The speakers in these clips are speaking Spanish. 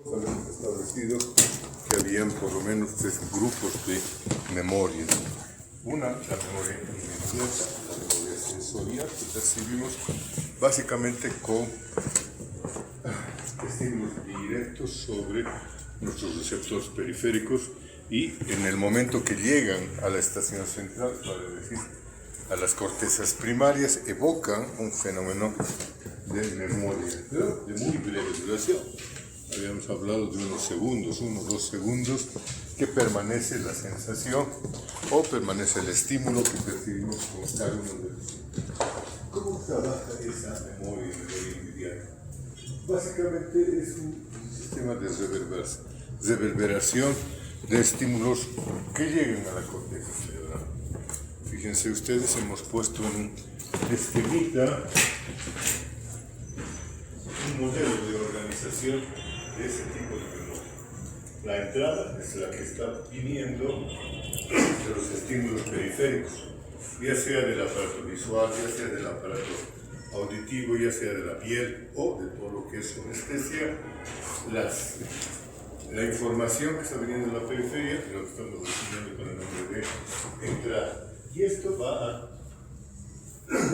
Habíamos establecido que habían por lo menos tres grupos de memorias. Una, la memoria inmediata, la memoria sensorial, que percibimos básicamente con estímulos directos sobre nuestros receptores periféricos y en el momento que llegan a la estación central, para decir, a las cortezas primarias, evocan un fenómeno de memoria, pero de muy breve duración. Habíamos hablado de unos segundos, 1 o 2 segundos, que permanece la sensación o permanece el estímulo que percibimos con cada uno de los. ¿Cómo trabaja esa memoria inmediata? Básicamente es un sistema de reverberación de estímulos que llegan a la corteza cerebral. Fíjense ustedes, hemos puesto en un esquemita un modelo de organización de ese tipo de memoria. La entrada es la que está viniendo de los estímulos periféricos, ya sea del aparato visual, ya sea del aparato auditivo, ya sea de la piel o de todo lo que es anestesia. La información que está viniendo de la periferia, lo que estamos definiendo con el nombre de entrada. Y esto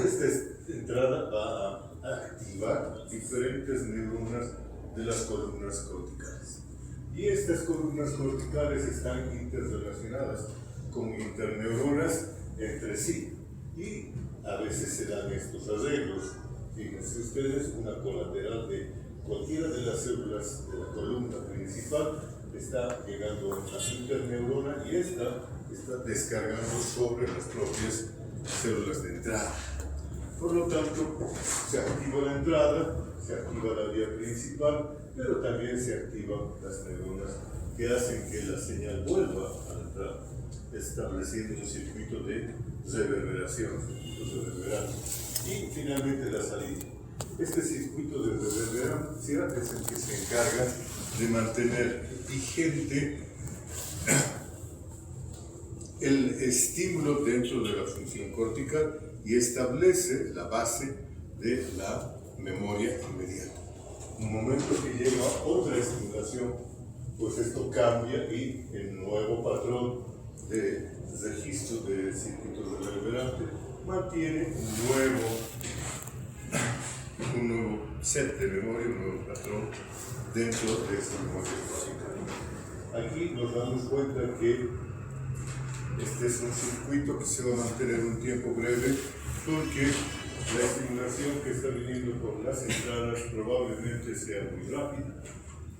esta entrada va a activar diferentes neuronas de las columnas corticales. Y estas columnas corticales están interrelacionadas con interneuronas entre sí. Y a veces se dan estos arreglos. Fíjense ustedes, una colateral de cualquiera de las células de la columna principal está llegando a una interneurona y esta está descargando sobre las propias células de entrada. Por lo tanto, se activa la entrada, se activa la vía principal, pero también se activan las neuronas que hacen que la señal vuelva a la entrada, estableciendo un circuito de reverberación, y finalmente la salida. Este circuito de reverberancia es el que se encarga de mantener vigente el estímulo dentro de la función cortical y establece la base de la memoria inmediata. Un momento que llega a otra estimulación, pues esto cambia y el nuevo patrón de registro de circuitos reverberantes mantiene un nuevo set de memoria, un nuevo patrón dentro de esa memoria cortical. Aquí nos damos cuenta que este es un circuito que se va a mantener un tiempo breve porque la estimulación que está viniendo por las entradas probablemente sea muy rápida.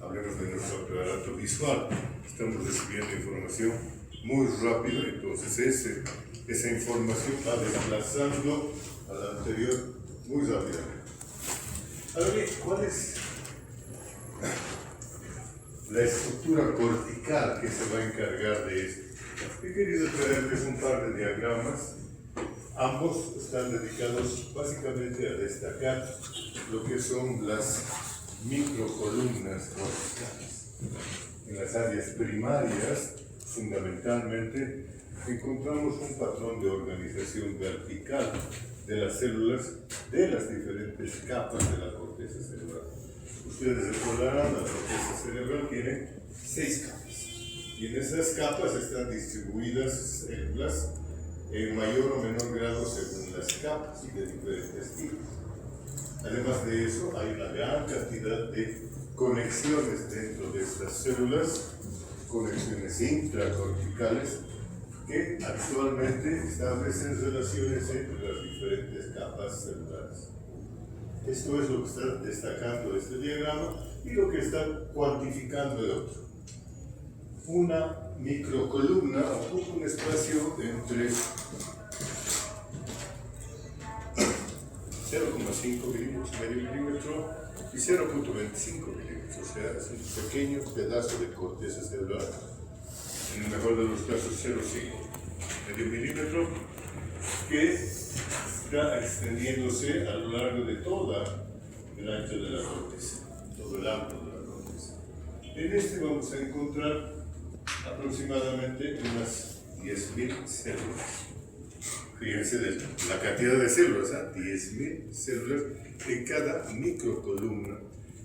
Hablemos de nuestro aparato visual. Estamos recibiendo información muy rápida, entonces esa información va desplazando a la anterior muy rápidamente. Ahora bien, ¿cuál es la estructura cortical que se va a encargar de esto? He querido traerles un par de diagramas. Ambos están dedicados básicamente a destacar lo que son las microcolumnas corticales. En las áreas primarias, fundamentalmente, encontramos un patrón de organización vertical de las células de las diferentes capas de la corteza cerebral. Ustedes recordarán, la corteza cerebral tiene 6 capas. Y en esas capas están distribuidas células en mayor o menor grado según las capas y de diferentes tipos. Además de eso, hay una gran cantidad de conexiones dentro de estas células, conexiones intracorticales, que actualmente establecen relaciones entre las diferentes capas celulares. Esto es lo que está destacando este diagrama y lo que está cuantificando el otro. Una microcolumna ocupa un espacio entre 0,5 milímetros, medio milímetro y 0,25 milímetros, o sea, es un pequeño pedazo de corteza celular, en el mejor de los casos 0,5 medio milímetro, que está extendiéndose a lo largo de toda el ancho de la corteza, todo el amplio de la corteza. En este vamos a encontrar aproximadamente unas 10.000 células. Fíjense la cantidad de células, 10.000 células en cada microcolumna.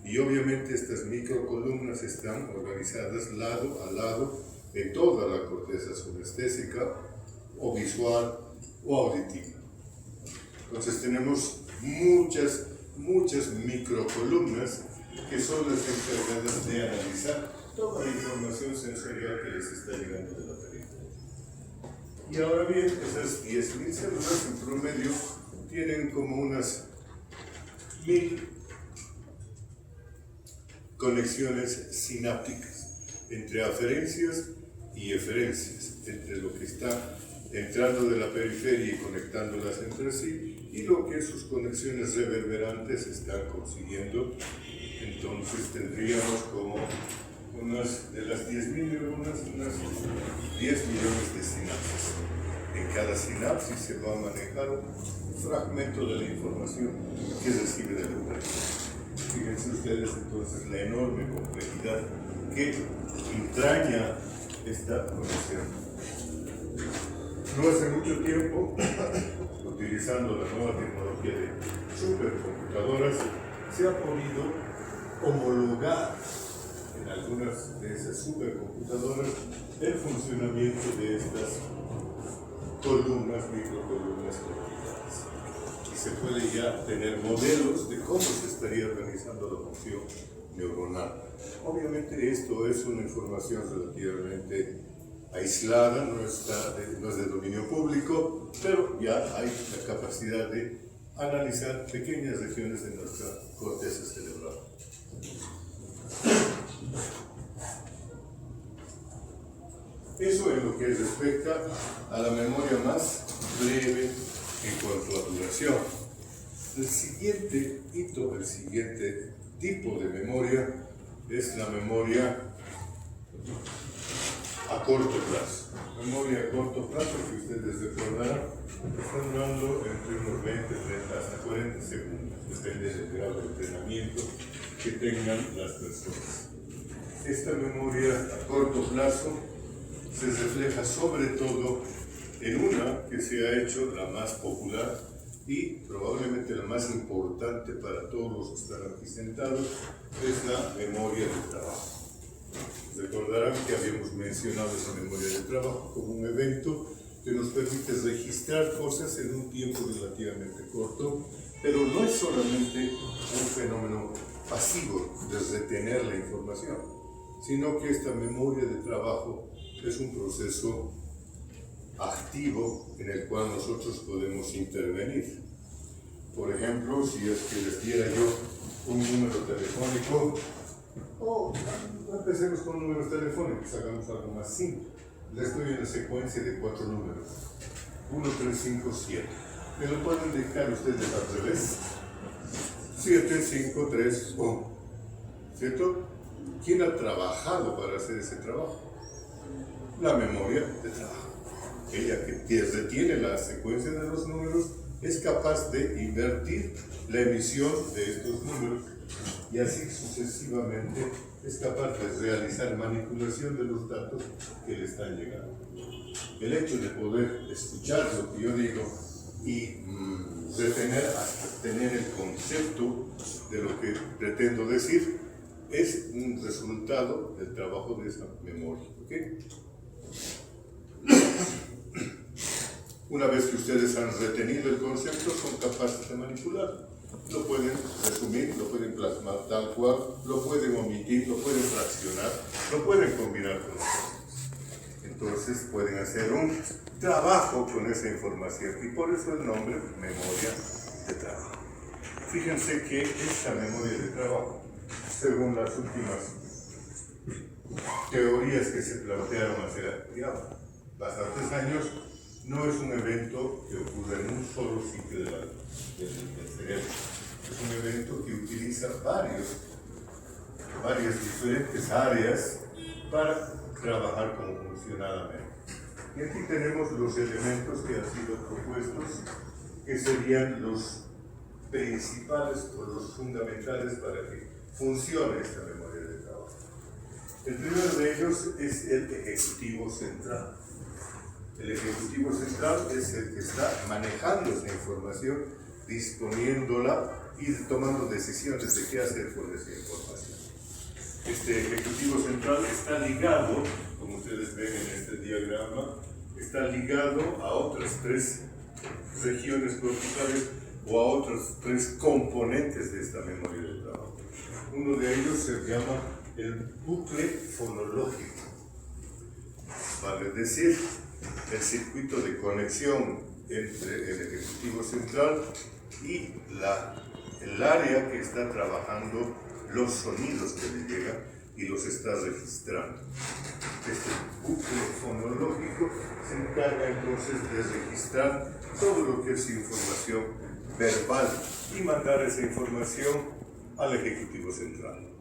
Y obviamente estas microcolumnas están organizadas lado a lado en toda la corteza sunestésica o visual o auditiva. Entonces tenemos muchas microcolumnas que son las encargadas de analizar toda la información sensorial que les está llegando de la periferia. Y ahora bien, esas 10.000 células en promedio tienen como unas 1.000 conexiones sinápticas entre aferencias y eferencias, entre lo que está entrando de la periferia y conectándolas entre sí y lo que sus conexiones reverberantes están consiguiendo. Entonces tendríamos como de las 10.000 neuronas, unas 10 millones de sinapsis. En cada sinapsis se va a manejar un fragmento de la información que recibe del cerebro. Fíjense ustedes entonces la enorme complejidad que entraña esta conexión. No hace mucho tiempo, utilizando la nueva tecnología de supercomputadoras, se ha podido homologar en algunas de esas supercomputadoras el funcionamiento de estas microcolumnas corticales. Y se puede ya tener modelos de cómo se estaría organizando la función neuronal. Obviamente esto es una información relativamente aislada, no es de dominio público, pero ya hay la capacidad de analizar pequeñas regiones de nuestra corteza cerebral. Eso en lo que respecta a la memoria más breve en cuanto a duración. El siguiente hito, el siguiente tipo de memoria es la memoria a corto plazo. Memoria a corto plazo, que ustedes recordarán, están dando entre unos 20, 30 hasta 40 segundos, depende del grado de entrenamiento que tengan las personas. Esta memoria a corto plazo se refleja sobre todo en una que se ha hecho la más popular y probablemente la más importante para todos los que están aquí sentados, es la memoria de trabajo. Recordarán que habíamos mencionado esa memoria de trabajo como un evento que nos permite registrar cosas en un tiempo relativamente corto, pero no es solamente un fenómeno pasivo de retener la información, sino que esta memoria de trabajo es un proceso activo en el cual nosotros podemos intervenir. Por ejemplo, si es que les diera yo un número telefónico, empecemos con números telefónicos, hagamos algo más simple. Les doy una secuencia de 4 números, 1, 3, 5, 7. ¿Me lo pueden dejar ustedes al revés? 7, 5, 3, 1. ¿Cierto? ¿Quién ha trabajado para hacer ese trabajo? La memoria de trabajo. Ella que retiene la secuencia de los números es capaz de invertir la emisión de estos números y así sucesivamente es capaz de realizar manipulación de los datos que le están llegando. El hecho de poder escuchar lo que yo digo y retener hasta tener el concepto de lo que pretendo decir es un resultado del trabajo de esa memoria. ¿Okay? Una vez que ustedes han retenido el concepto, son capaces de manipularlo. Lo pueden resumir, lo pueden plasmar tal cual, lo pueden omitir, lo pueden fraccionar, lo pueden combinar con cosas. Entonces pueden hacer un trabajo con esa información y por eso el nombre memoria de trabajo. Fíjense que esta memoria de trabajo, según las últimas teorías que se plantearon hace ya bastantes años, no es un evento que ocurre en un solo sitio del cerebro. Es un evento que utiliza varias diferentes áreas para trabajar conjuncionadamente. Y aquí tenemos los elementos que han sido propuestos, que serían los principales o los fundamentales para que funcione esta memoria de trabajo. El primero de ellos es el ejecutivo central. El ejecutivo central es el que está manejando esa información disponiéndola y tomando decisiones de qué hacer con esa información. Este ejecutivo central está ligado, como ustedes ven en este diagrama, está ligado a otras 3 regiones corticales o a otros 3 componentes de esta memoria del trabajo. Uno de ellos se llama el bucle fonológico, vale decir, el circuito de conexión entre el ejecutivo central y el área que está trabajando los sonidos que le llegan y los está registrando. Este bucle fonológico se encarga entonces de registrar todo lo que es información verbal y mandar esa información al ejecutivo central.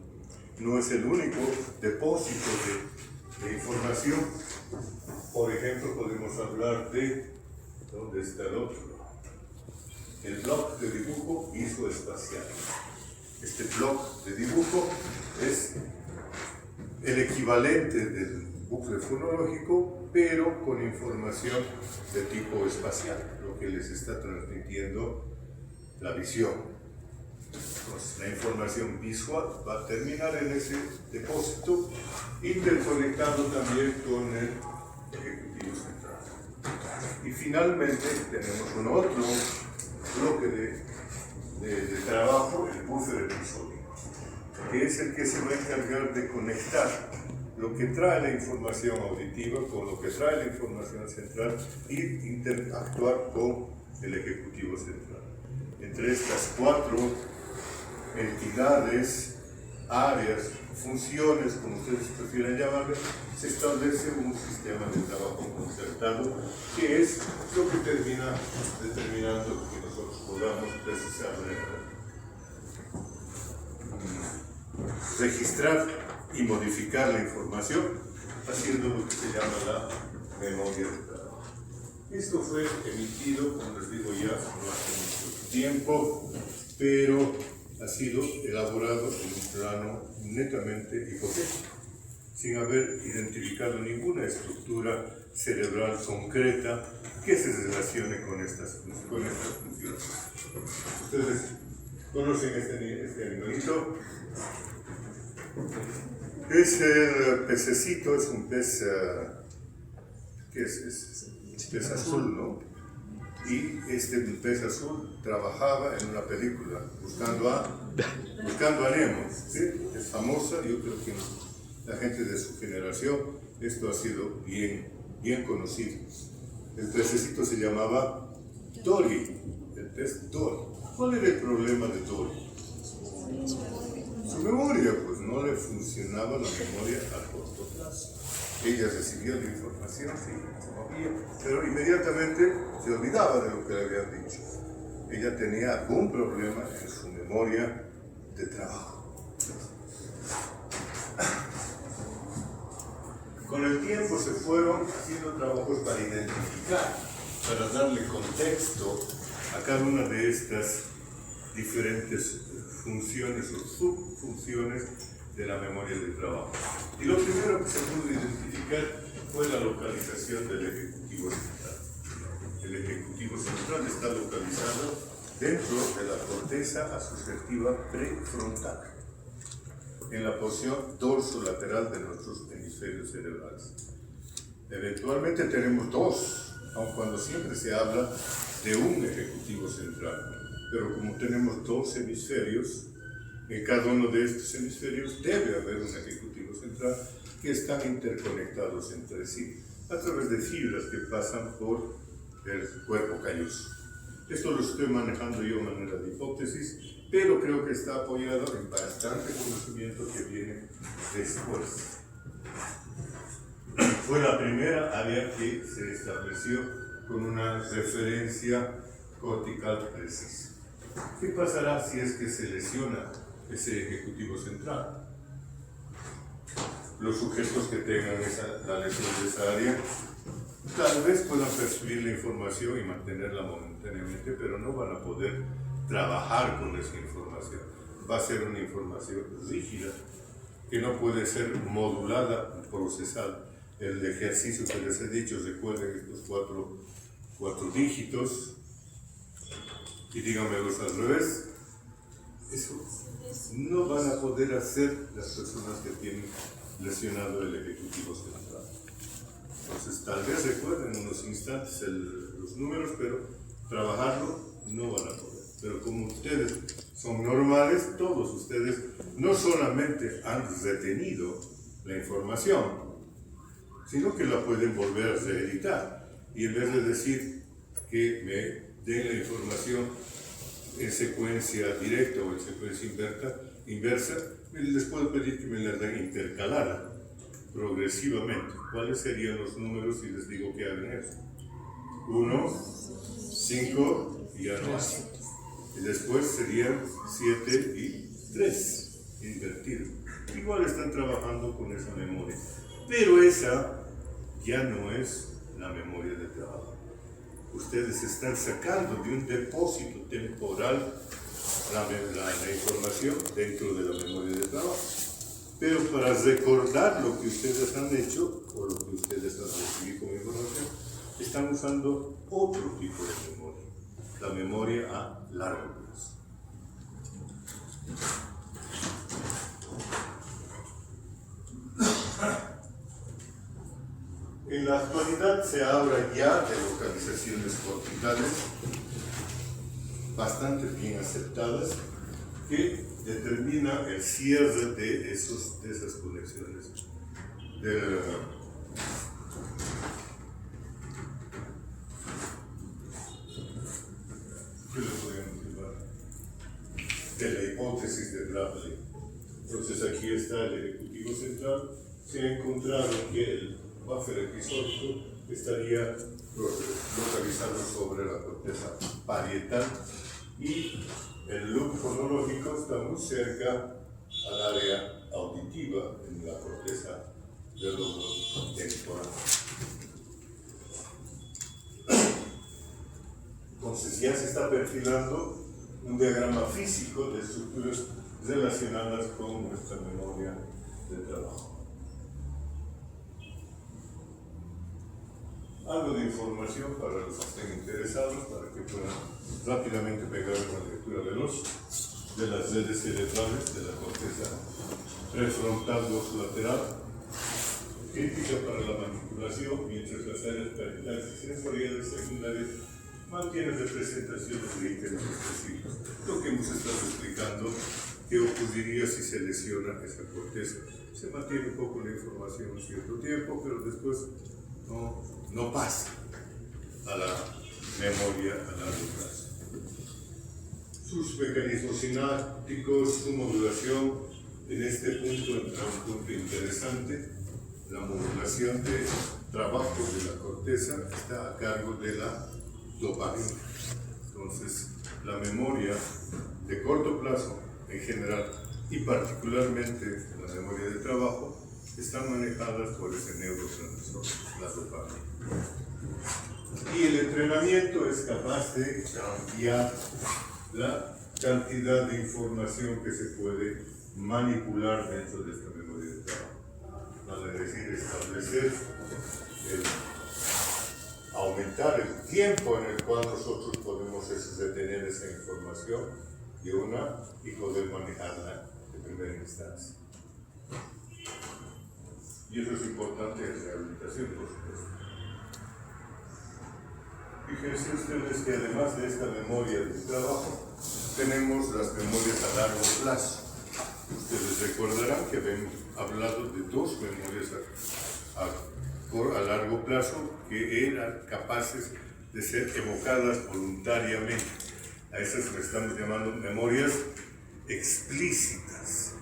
No es el único depósito de información. Por ejemplo, podemos hablar de, ¿dónde está el otro? El bloc de dibujo isoespacial. Este bloc de dibujo es el equivalente del bucle fonológico, pero con información de tipo espacial, lo que les está transmitiendo la visión. Entonces, la información visual va a terminar en ese depósito, interconectado también con el ejecutivo central. Y finalmente tenemos un otro bloque de trabajo, el buffer episódico, que es el que se va a encargar de conectar lo que trae la información auditiva con lo que trae la información central y interactuar con el ejecutivo central. Entre estas 4 entidades, áreas, funciones, como ustedes prefieren llamarlas, se establece un sistema de trabajo concertado que es lo que termina determinando que nosotros podamos precisamente registrar y modificar la información haciendo lo que se llama la memoria de trabajo. Esto fue emitido, como les digo ya, no hace mucho tiempo, pero ha sido elaborado en un plano netamente hipotético, sin haber identificado ninguna estructura cerebral concreta que se relacione con estas funciones. Ustedes conocen este animalito. Es el pececito, es un pez, ¿qué es? Pez azul, ¿no? Y este pez azul trabajaba en una película buscando a Nemo, ¿sí? Es famosa, yo creo que la gente de su generación esto ha sido bien conocido. El pececito se llamaba Dory, el pez Dory. ¿Cuál era el problema de Dory? Su memoria, pues no le funcionaba la memoria a corto plazo. Ella recibía la información, sí, se movía, pero inmediatamente se olvidaba de lo que le habían dicho. Ella tenía algún problema en su memoria de trabajo. Con el tiempo se fueron haciendo trabajos para identificar, para darle contexto a cada una de estas diferentes funciones o subfunciones de la memoria de trabajo. Y lo primero que se pudo identificar fue la localización del ejecutivo central. El ejecutivo central está localizado dentro de la corteza asociativa prefrontal, en la porción dorsolateral de nuestros hemisferios cerebrales. Eventualmente tenemos 2, aun cuando siempre se habla de un ejecutivo central. Pero como tenemos 2 hemisferios, en cada uno de estos hemisferios debe haber un ejecutivo central que están interconectados entre sí a través de fibras que pasan por el cuerpo calloso. Esto lo estoy manejando yo de manera de hipótesis, pero creo que está apoyado en bastante conocimiento que viene después. Fue la primera área que se estableció con una referencia cortical precisa. ¿Qué pasará si es que se lesiona ese ejecutivo central? Los sujetos que tengan la lesión de esa área tal vez puedan percibir la información y mantenerla momentáneamente, pero no van a poder trabajar con esa información. Va a ser una información rígida que no puede ser modulada, procesada. El ejercicio que les he dicho, recuerden estos cuatro dígitos. y díganmelos al revés. Eso no van a poder hacer las personas que tienen lesionado el ejecutivo central. Entonces, tal vez recuerden en unos instantes los números, pero trabajarlo no van a poder. Pero como ustedes son normales, todos ustedes no solamente han retenido la información, sino que la pueden volver a reeditar. Y en vez de decir que me den la información en secuencia directa o en secuencia inversa, les puedo pedir que me la den intercalada progresivamente. ¿Cuáles serían los números si les digo que hagan eso? 1, 5 y ya no más. Y después serían 7 y 3, invertido. Igual están trabajando con esa memoria, pero esa ya no es la memoria de trabajo. Ustedes están sacando de un depósito temporal la información dentro de la memoria de trabajo. Pero para recordar lo que ustedes han hecho o lo que ustedes han recibido como información, están usando otro tipo de memoria, la memoria a largo plazo. En la actualidad se habla ya de localizaciones corticales bastante bien aceptadas que determina el cierre de esas conexiones. ¿Qué le podemos llamar? De la hipótesis de Bradley. Entonces aquí está el ejecutivo central. Se ha encontrado que el buffer episódico estaría localizado sobre la corteza parietal y el loop fonológico está muy cerca al área auditiva en la corteza del lobo temporal. Entonces ya se está perfilando un diagrama físico de estructuras relacionadas con nuestra memoria de trabajo. Algo de información para los que estén interesados, para que puedan rápidamente pegar una lectura veloz de las redes cerebrales de la corteza prefrontal dorsolateral, crítica para la manipulación, mientras las áreas parietales y sensoriales secundarias mantienen representaciones de interés específicos. Lo que hemos estado explicando, qué ocurriría si se lesiona esa corteza. Se mantiene un poco la información un cierto tiempo, pero después no pasa a la memoria a largo plazo. Sus mecanismos sinápticos, su modulación, en este punto entra un punto interesante. La modulación de trabajo de la corteza está a cargo de la dopamina. Entonces, la memoria de corto plazo en general y particularmente la memoria de trabajo están manejadas por ese neurotransmisor, la dopamina. Y el entrenamiento es capaz de cambiar la cantidad de información que se puede manipular dentro de esta memoria de trabajo. Vale decir, establecer, aumentar el tiempo en el cual nosotros podemos retener esa información y poder manejarla de primera instancia. Y eso es importante en rehabilitación, por supuesto. Fíjense ustedes que además de esta memoria de trabajo, tenemos las memorias a largo plazo. Ustedes recordarán que habíamos hablado de dos memorias a largo plazo que eran capaces de ser evocadas voluntariamente. A esas le estamos llamando memorias explícitas.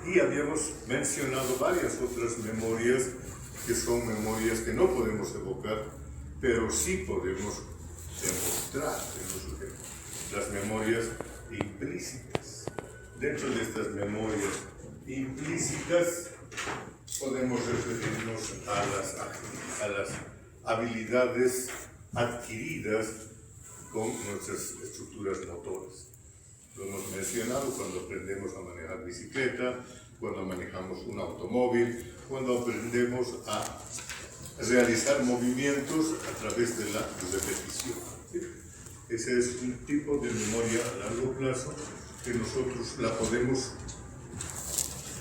Y habíamos mencionado varias otras memorias que son memorias que no podemos evocar, pero sí podemos demostrar en los sujetos. Las memorias implícitas. Dentro de estas memorias implícitas podemos referirnos a las habilidades adquiridas con nuestras estructuras motoras. Lo hemos mencionado cuando aprendemos a manejar bicicleta, cuando manejamos un automóvil, cuando aprendemos a realizar movimientos a través de la repetición. ¿Sí? Ese es un tipo de memoria a largo plazo que nosotros la podemos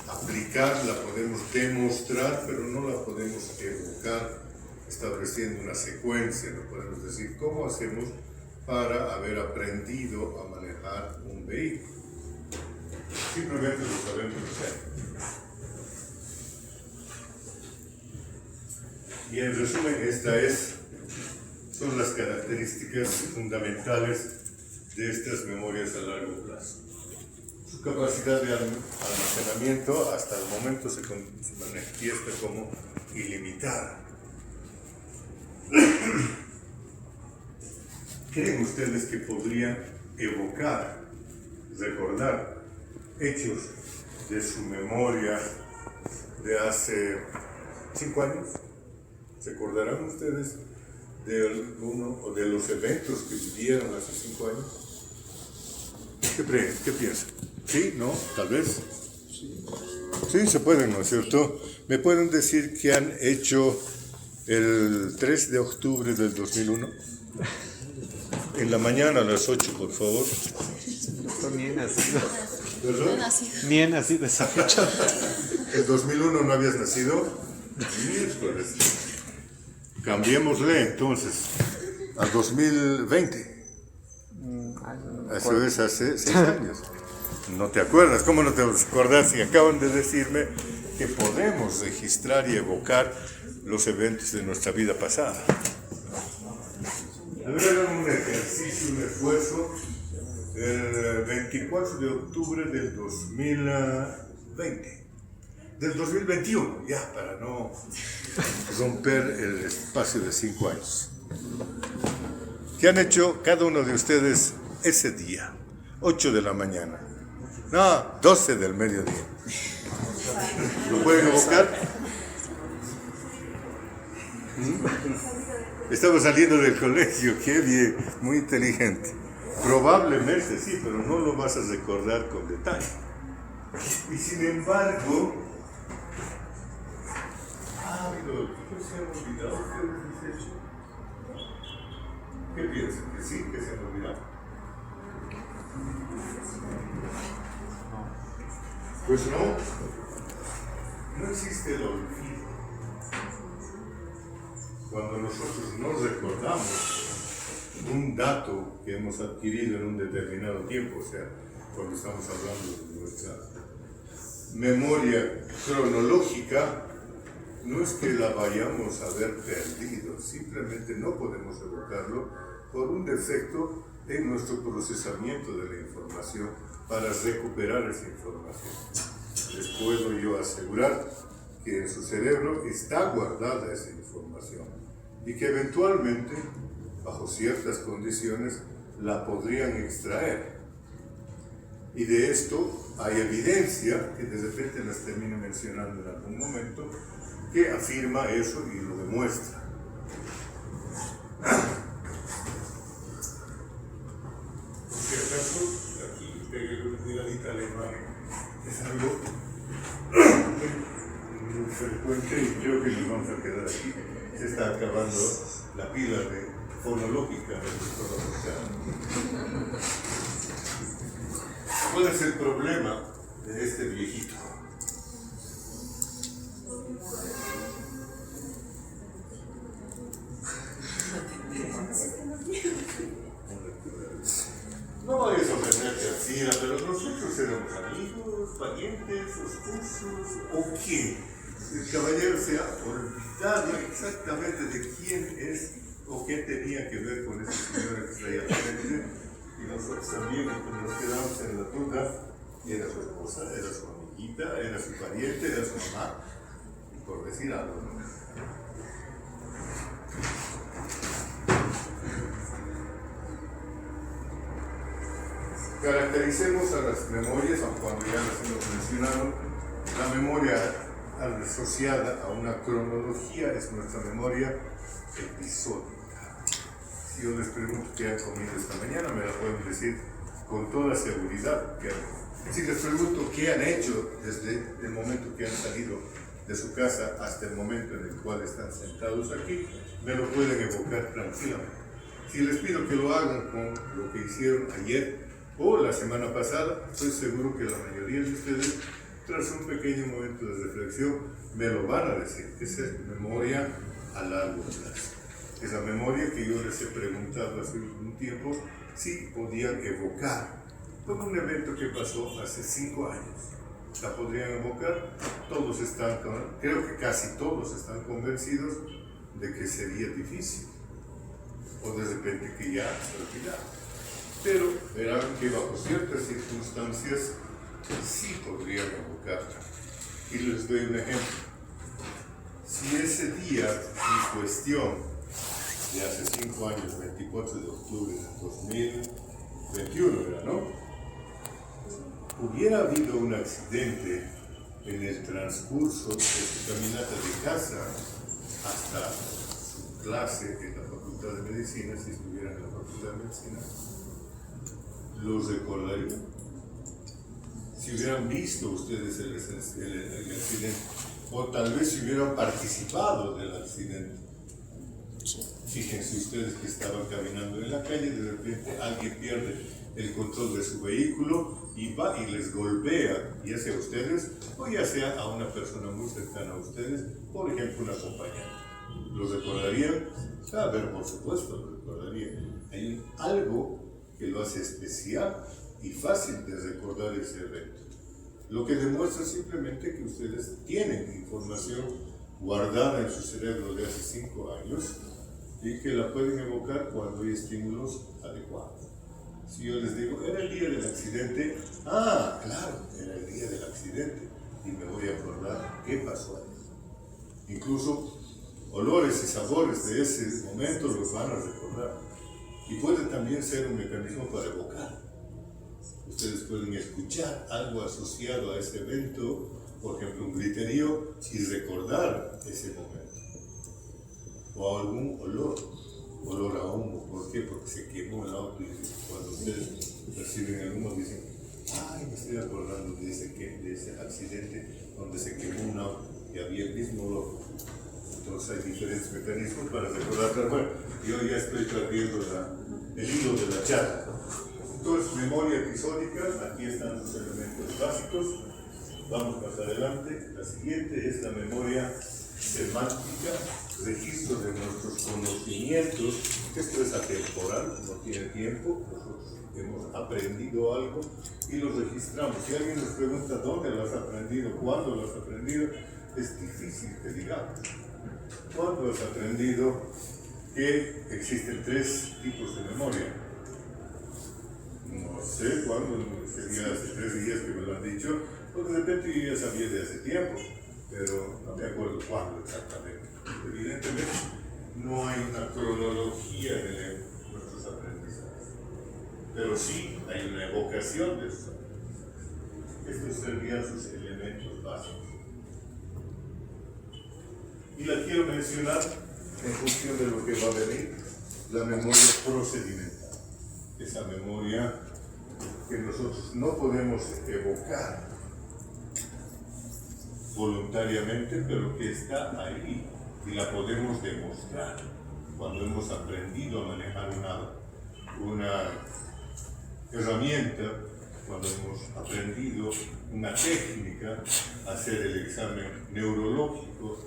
aplicar, la podemos demostrar, pero no la podemos evocar estableciendo una secuencia. No podemos decir cómo hacemos para haber aprendido a manejar un vehículo. Simplemente lo sabemos hacer. Y en resumen, son las características fundamentales de estas memorias a largo plazo. Su capacidad de almacenamiento hasta el momento se manifiesta como ilimitada. ¿Creen ustedes que podrían evocar, recordar hechos de su memoria de hace 5 años? ¿Se acordarán ustedes de alguno o de los eventos que vivieron hace 5 años? ¿Qué piensan? ¿Sí? ¿No? ¿Tal vez? Sí, se pueden, ¿no es cierto? ¿Me pueden decir qué han hecho el 3 de octubre del 2001? En la mañana a las 8, por favor. Ni he nacido. ¿Perdón? Ni he nacido esa fecha. ¿El 2001 no habías nacido? Miércoles. Cambiémosle entonces a 2020. Eso es hace 6 años. ¿No te acuerdas? ¿Cómo no te vas a acordar si acaban de decirme que podemos registrar y evocar los eventos de nuestra vida pasada? A ver, hagan un ejercicio, un esfuerzo. El 24 de octubre del 2020. Del 2021, ya, para no romper el espacio de 5 años. ¿Qué han hecho cada uno de ustedes ese día? 8 de la mañana. No, 12 del mediodía. ¿Lo pueden evocar? Estamos saliendo del colegio, qué bien, muy inteligente. Probablemente sí, pero no lo vas a recordar con detalle. Y sin embargo, pero ¿qué se han olvidado ustedes? ¿Qué piensan? ¿Que sí? ¿Que se han olvidado? Pues no existe el olvido. Cuando nosotros no recordamos un dato que hemos adquirido en un determinado tiempo, o sea, cuando estamos hablando de nuestra memoria cronológica, no es que la vayamos a haber perdido, simplemente no podemos evocarlo por un defecto en nuestro procesamiento de la información para recuperar esa información. Les puedo yo asegurar que en su cerebro está guardada esa información y que eventualmente, bajo ciertas condiciones, la podrían extraer. Y de esto hay evidencia, que de repente las termino mencionando en algún momento, que afirma eso y lo demuestra. Por si acaso, aquí pegué una miradita a la imagen. Es algo muy frecuente y creo que nos vamos a quedar aquí. Se está acabando la pila fonológica de nuestro vocabulario. ¿Cuál es el problema de este viejito? No vayas a ofenderte así, pero nosotros éramos amigos, parientes, esposos, ¿o qué? El caballero se ha olvidado exactamente de quién es o qué tenía que ver con esa señora que está ahí al frente, y nosotros también nos quedamos en la duda. Era su esposa, era su amiguita, era su pariente, era su mamá, y por decir algo, ¿no? Caractericemos a las memorias, aun cuando ya las hemos mencionado. La memoria asociada a una cronología es nuestra memoria episódica. Si yo les pregunto qué han comido esta mañana, me la pueden decir con toda seguridad. Si les pregunto qué han hecho desde el momento que han salido de su casa hasta el momento en el cual están sentados aquí, me lo pueden evocar tranquilamente. Si les pido que lo hagan con lo que hicieron ayer o la semana pasada, estoy seguro que la mayoría de ustedes, tras un pequeño momento de reflexión, me lo van a decir. Esa es memoria a largo plazo. Esa memoria que yo les he preguntado hace un tiempo si podían evocar con un evento que pasó hace 5 años. ¿La podrían evocar? Todos están, creo que casi todos están convencidos de que sería difícil, o de repente que ya se olvidaron. Pero verán que bajo ciertas circunstancias sí podrían evocarla. Y les doy un ejemplo. Si ese día en cuestión, de hace 5 años, 24 de octubre de 2021, era, ¿no?, hubiera habido un accidente en el transcurso de su caminata de casa hasta su clase en la Facultad de Medicina, si estuviera en la Facultad de Medicina, ¿los recordarían? Si hubieran visto ustedes el accidente, o tal vez si hubieran participado del accidente. Fíjense ustedes que estaban caminando en la calle, de repente alguien pierde el control de su vehículo y va y les golpea, ya sea a ustedes o ya sea a una persona muy cercana a ustedes, por ejemplo una compañera. ¿Lo recordarían? A ver, por supuesto, lo recordarían. Hay algo que lo hace especial y fácil de recordar ese evento. Lo que demuestra simplemente que ustedes tienen información guardada en su cerebro de hace 5 años y que la pueden evocar cuando hay estímulos adecuados. Si yo les digo, era el día del accidente, claro, era el día del accidente, y me voy a acordar qué pasó ahí. Incluso olores y sabores de ese momento los van a recordar. Y puede también ser un mecanismo para evocar. Ustedes pueden escuchar algo asociado a ese evento, por ejemplo un griterío, y recordar ese momento. O algún olor a humo. ¿Por qué? Porque se quemó el auto y cuando ustedes perciben el humo dicen, me estoy acordando de ese accidente donde se quemó un auto y había el mismo olor. Entonces hay diferentes mecanismos para recordar, pero bueno, yo ya estoy perdiendo el hilo de la charla. Entonces, memoria episódica, aquí están los elementos básicos. Vamos más adelante. La siguiente es la memoria semántica, registro de nuestros conocimientos. Esto es atemporal, no tiene tiempo. Nosotros hemos aprendido algo y lo registramos. Si alguien nos pregunta dónde lo has aprendido, cuándo lo has aprendido, es difícil que digamos. ¿Cuándo has aprendido que existen 3 tipos de memoria? No sé cuándo, sería hace 3 días que me lo han dicho, o de repente yo ya sabía de hace tiempo, pero no me acuerdo cuándo exactamente. Evidentemente no hay una cronología de nuestros aprendizajes, pero sí hay una evocación de esos aprendizajes. Estos serían sus elementos básicos. Y la quiero mencionar en función de lo que va a venir, la memoria procedimental. Esa memoria que nosotros no podemos evocar voluntariamente, pero que está ahí y la podemos demostrar cuando hemos aprendido a manejar una herramienta, cuando hemos aprendido una técnica, hacer el examen neurológico,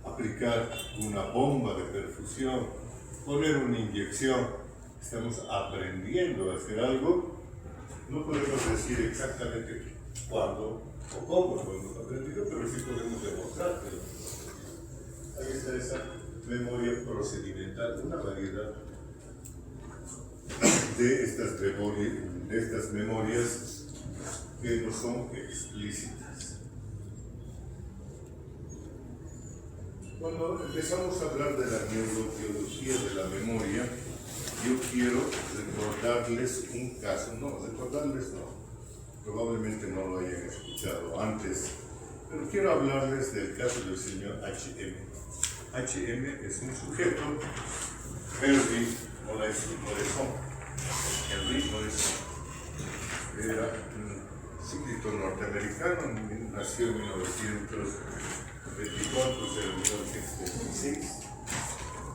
aplicar una bomba de perfusión, poner una inyección. Estamos aprendiendo a hacer algo, no podemos decir exactamente cuándo o cómo lo hemos aprendido, pero sí podemos demostrar que lo hemos aprendido. Ahí está esa memoria procedimental, una variedad de estas memorias que no son explícitas. Cuando empezamos a hablar de la neurobiología de la memoria, yo quiero recordarles un caso, probablemente no lo hayan escuchado antes, pero quiero hablarles del caso del señor H.M. H.M. es un sujeto, Henry Morisson. Era un súbdito norteamericano, nació en 1924, en 1936.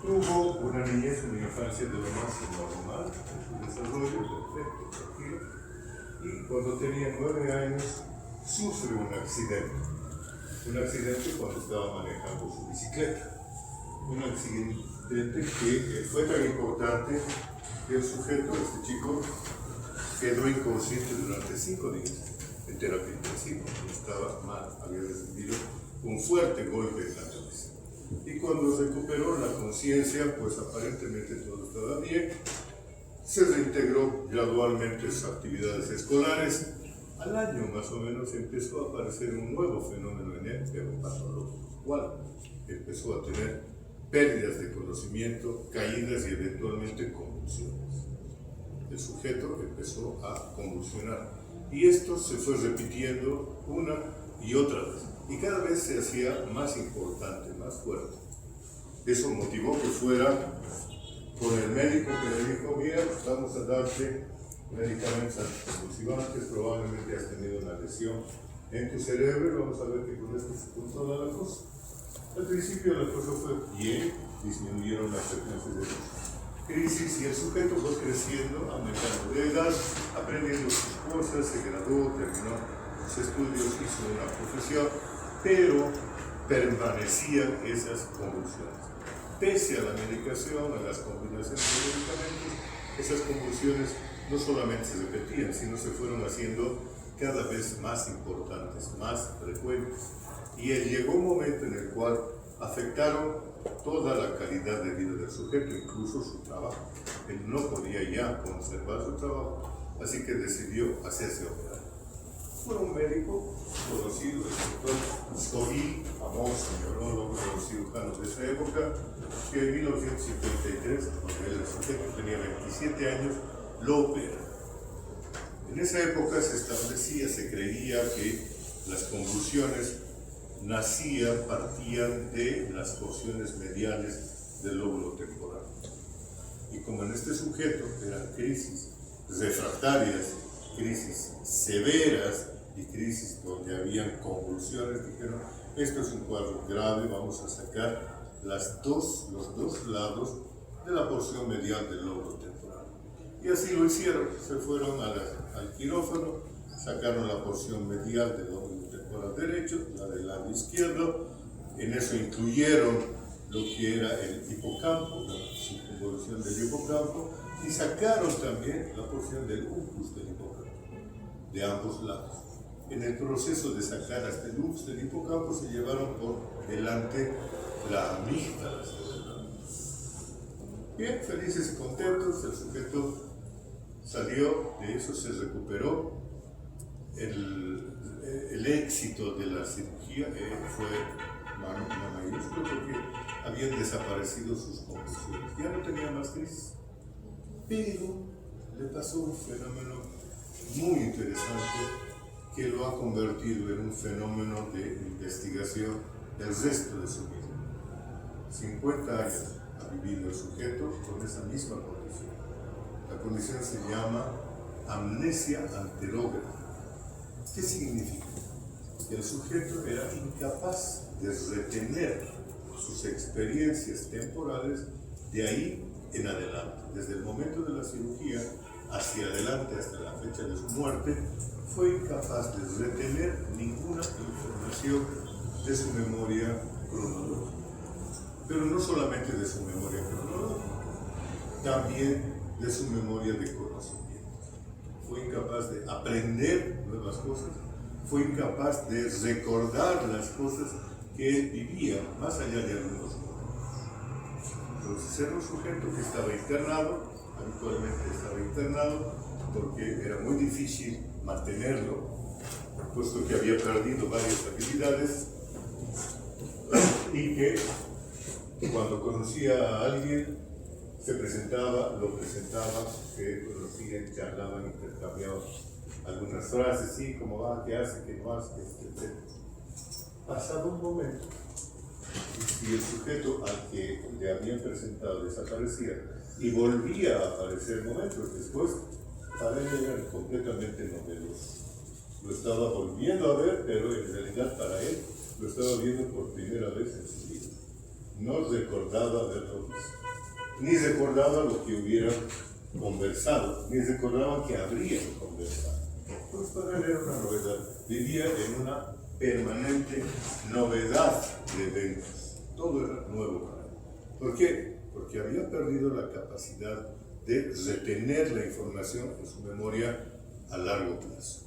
tuvo una niñez, una infancia de lo más normal, en su desarrollo perfecto, tranquilo, y cuando tenía 9 años sufre un accidente cuando estaba manejando su bicicleta, un accidente que fue tan importante que el sujeto, este chico, quedó inconsciente durante 5 días en terapia intensiva, estaba mal, había recibido un fuerte golpe en la cabeza. Y cuando recuperó la conciencia, pues aparentemente todo estaba bien, se reintegró gradualmente a sus actividades escolares. Al año más o menos empezó a aparecer un nuevo fenómeno en él, pero patológico, cual empezó a tener pérdidas de conocimiento, caídas y eventualmente convulsiones. El sujeto empezó a convulsionar y esto se fue repitiendo una y otra vez y cada vez se hacía más importante, más fuerte. Eso motivó que fuera con el médico que le dijo: mira, vamos a darte medicamentos anticonvulsivantes, probablemente has tenido una lesión en tu cerebro y vamos a ver que con esto se controla la cosa. Al principio la cosa fue bien, disminuyeron las frecuencias de crisis y el sujeto fue creciendo, aumentando de edad, aprendiendo sus cosas, se graduó, terminó sus estudios, hizo una profesión, pero permanecían esas convulsiones. Pese a la medicación, a las combinaciones de medicamentos, esas convulsiones no solamente se repetían, sino se fueron haciendo cada vez más importantes, más frecuentes. Y llegó un momento en el cual afectaron toda la calidad de vida del sujeto, incluso su trabajo. Él no podía ya conservar su trabajo, así que decidió hacerse operar. Fue un médico conocido, el doctor Scoville, famoso neurólogo de los cirujanos de esa época, que en 1953, cuando el sujeto tenía 27 años, lo operó. En esa época se establecía, se creía que las convulsiones partían de las porciones mediales del lóbulo temporal. Y como en este sujeto eran crisis refractarias, crisis severas y crisis donde habían convulsiones, dijeron: esto es un cuadro grave, vamos a sacar los dos lados de la porción medial del lóbulo temporal. Y así lo hicieron, se fueron al quirófano, sacaron la porción medial del lóbulo temporal derecho, la del lado izquierdo, en eso incluyeron lo que era el hipocampo, la circunvolución del hipocampo, y sacaron también la porción del uncus del hipocampo, de ambos lados. En el proceso de sacar hasta el uncus del hipocampo se llevaron por delante la amígdala cerebral. Bien, felices y contentos, el sujeto salió de eso, se recuperó. El éxito de la cirugía fue mayúsculo porque habían desaparecido sus convulsiones, ya no tenía más crisis. Pero le pasó un fenómeno muy interesante que lo ha convertido en un fenómeno de investigación del resto de su vida. 50 años ha vivido el sujeto con esa misma condición. La condición se llama amnesia anterógrada. ¿Qué significa? Que el sujeto era incapaz de retener sus experiencias temporales de ahí en adelante. Desde el momento de la cirugía hacia adelante hasta la fecha de su muerte, fue incapaz de retener ninguna información de su memoria cronológica. Pero no solamente de su memoria cronológica, también de su memoria de conocimiento. Fue incapaz de aprender nuevas cosas, fue incapaz de recordar las cosas que él vivía más allá de algunos momentos. Entonces era un sujeto que estaba internado, habitualmente estaba internado porque era muy difícil mantenerlo, puesto que había perdido varias habilidades y que cuando conocía a alguien se presentaba, lo presentaba, que conocían, charlaban, intercambiaban algunas frases, sí, cómo va, qué hace, qué no hace, etc. Pasado un momento, y si el sujeto al que le habían presentado desaparecía y volvía a aparecer momentos después, para él eran completamente novedosos. Lo estaba volviendo a ver, pero en realidad para él lo estaba viendo por primera vez en su vida. no recordaba verlo visto, ni recordaba lo que hubiera conversado, ni recordaba que habría conversado. Pues para él era una novedad, vivía en una permanente novedad de eventos, todo era nuevo para él. ¿Por qué? Porque había perdido la capacidad de retener la información en su memoria a largo plazo.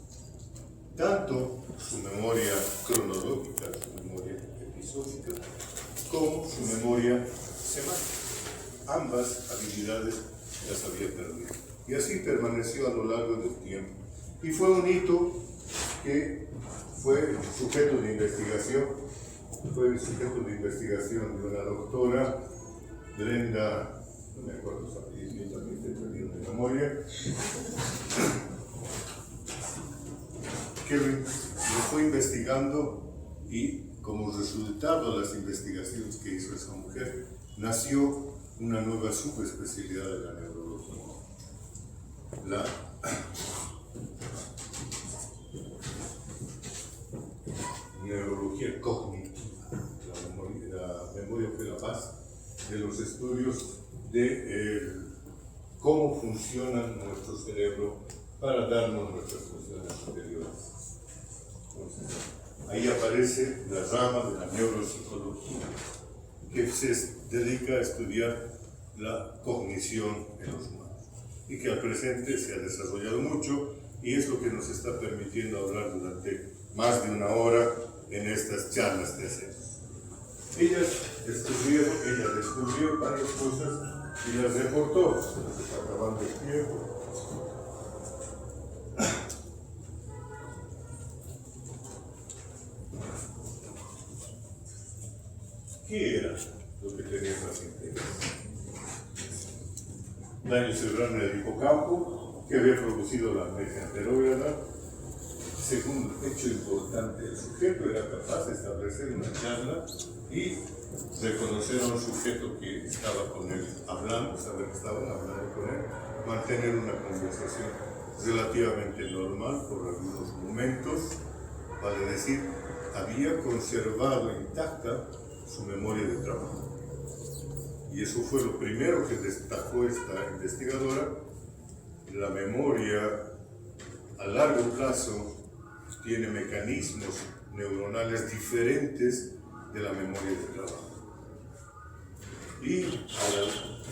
Tanto su memoria cronológica, su memoria episódica, como su memoria semántica. Ambas habilidades las había perdido. Y así permaneció a lo largo del tiempo. Y fue un hito que fue sujeto de investigación, de una doctora, Brenda, no me acuerdo su apellido, yo también estoy perdiendo de memoria, que lo fue investigando y como resultado de las investigaciones que hizo esa mujer, nació una nueva subespecialidad de la neurología. La neurología cognitiva. La memoria fue la base de los estudios de cómo funciona nuestro cerebro para darnos nuestras funciones superiores. Entonces, ahí aparece la rama de la neuropsicología que se dedica a estudiar la cognición en los humanos y que al presente se ha desarrollado mucho y es lo que nos está permitiendo hablar durante más de una hora en estas charlas que hacemos. Ella descubrió varias cosas y las reportó. Se nos está acabando el tiempo. ¿Qué era lo que tenía más interés? Daño cerebral en el hipocampo, que había producido la amnesia anterógrada. Segundo hecho importante, el sujeto era capaz de establecer una charla y reconocer a un sujeto que estaba con él hablando, saber que estaban hablando con él, mantener una conversación relativamente normal por algunos momentos, vale decir, había conservado intacta su memoria de trabajo. Y eso fue lo primero que destacó esta investigadora. La memoria a largo plazo tiene mecanismos neuronales diferentes de la memoria de trabajo. Y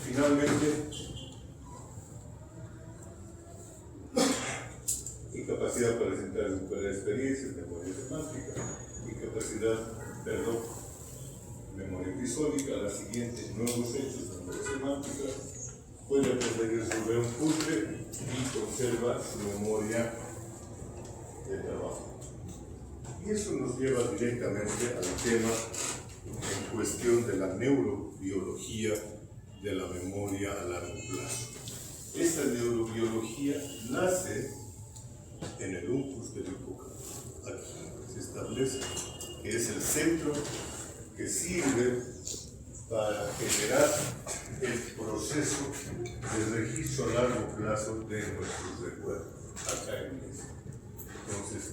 finalmente, incapacidad para sentar y recuperar experiencias, memoria semántica, memoria episódica, la siguiente, nuevos hechos, memoria semántica, puede aprender a resolver un puzzle y conserva su memoria de trabajo. Y eso nos lleva directamente al tema en cuestión de la neurobiología de la memoria a largo plazo. Esta neurobiología nace en el uncus del hipocampo. Aquí se establece que es el centro que sirve para generar el proceso de registro a largo plazo de nuestros recuerdos. Acá en esto. Entonces,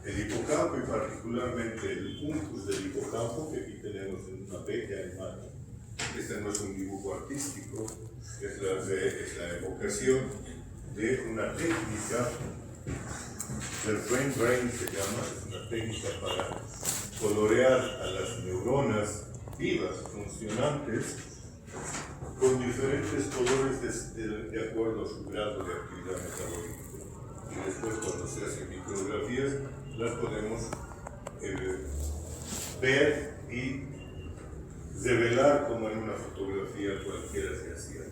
el hipocampo y particularmente el uncus del hipocampo, que aquí tenemos en una bella imagen, este no es un dibujo artístico, es la evocación de una técnica, el brain drain se llama, es una técnica para colorear a las neuronas vivas, funcionantes, con diferentes colores de acuerdo a su grado de actividad metabólica. Y después, cuando se hacen micrografías, las podemos ver y revelar como en una fotografía cualquiera se hacía.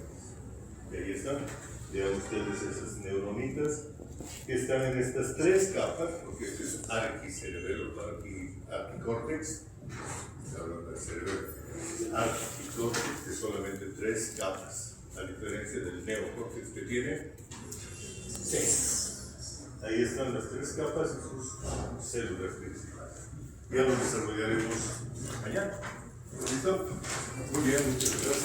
Y ahí están, vean ustedes esas neuronitas que están en estas tres capas, porque este es arquicerebelo, arquicórtex, está hablando del cerebelo, arquicórtex de solamente tres capas, a diferencia del neocórtex que tiene 6. Ahí están las tres capas y sus células principales. Ya lo desarrollaremos mañana. ¿Listo? Muy bien, muchas gracias.